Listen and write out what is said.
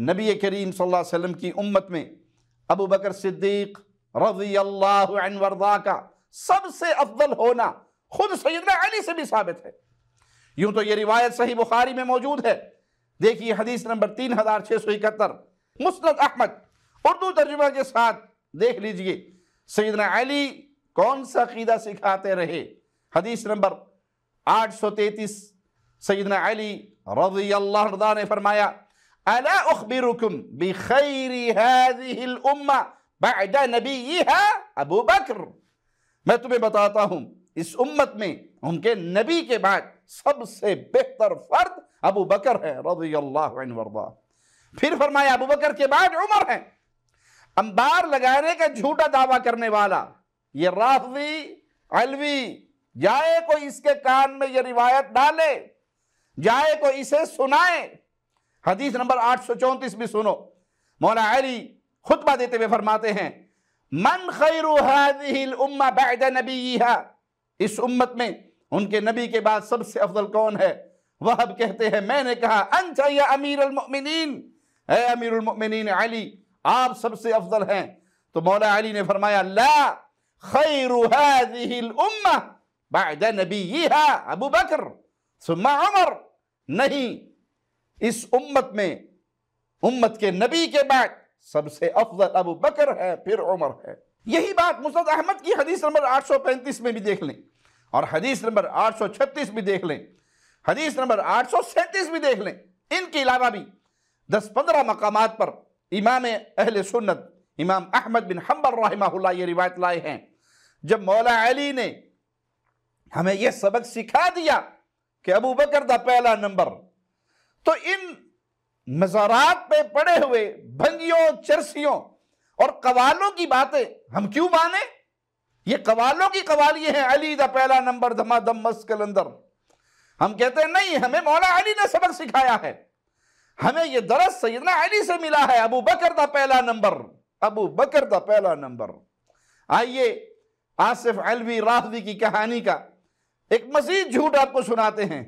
नबी करीम सल्लल्लाहु अलैहि वसल्लम की उम्मत में अबू बकर सिद्दीक रज़ियल्लाहु अन्हु वरज़ा का सबसे अफजल होना खुद सैयदना अली से भी साबित है। यूं तो ये रिवायत सही बुखारी में मौजूद है। देखिए हदीस नंबर 3671 मुस्नद अहमद उर्दू तर्जुमा के साथ देख लीजिए सैयदना अली कौन सा अकीदा सिखाते रहे। हदीस नंबर 833 सैयदना अली रज़ियल्लाहु अन्हु ने फरमाया, अला उखबिरुकुम बिखैरि हाज़िहिल उम्मा बअद नबिय्यिहा अबू बकर, मैं तुम्हें बताता हूं इस उम्मत में उनके नबी के बाद सबसे बेहतर फर्द अबू बकर है रज़ियल्लाहु अन्हु वरज़ा। फिर फरमाया अबू बकर के बाद उमर है। अंबार लगाने का झूठा दावा करने वाला ये राफ़ज़ी अलवी जाए कोई इसके कान में ये रिवायत डाले, जाए कोई इसे सुनाए। हदीस नंबर 834 भी सुनो। मौला अली खुतबा देते हुए फरमाते हैं, मन खैरु हाज़िहिल उम्मा बअद नबिय्यिहा, इस उम्मत में उनके नबी के बाद सबसे अफजल कौन है? वहब कहते हैं मैंने कहा अंता या अमीरुल मुमिनीन, है अमीरुल मुमिनीन अली, आप सबसे अफजल हैं। तो मौला अली ने फरमाया ला खैरु हाज़िहिल उम्मा बअद नबिय्यिहा अबू बकर सुम्मा उमर, नहीं इस उम्मत में उम्मत के नबी के बाद सबसे अफजल अबू बकर है फिर उमर है। यही बात मुस्नद अहमद की हदीस नंबर 835 में भी देख लें और हदीस नंबर 836 भी देख लें, हदीस नंबर 837 भी देख लें। इनके अलावा भी 10-15 मकामात पर इमाम अहले सुन्नत इमाम अहमद बिन हंबल रहमहुल्लाह ये रिवायत लाए हैं। जब मौला अली ने हमें यह सबक सिखा दिया कि अबू बकर दा पहला नंबर, तो इन मज़ारात पे पड़े हुए भंगियों चरसियों और कवालों की बातें हम क्यों माने? ये कवालों की कवाली है, अली दा पहला नंबर धमाधम मस्कल अंदर। हम कहते हैं नहीं, हमें मौला अली ने सबक सिखाया है, हमें ये दरस सैयदना अली से मिला है। अबू बकर दा पहला नंबर, अबू बकर दा पहला नंबर। आइए आसिफ अलवी राफ़ज़ी की कहानी का एक मज़ीद झूठ आपको सुनाते हैं।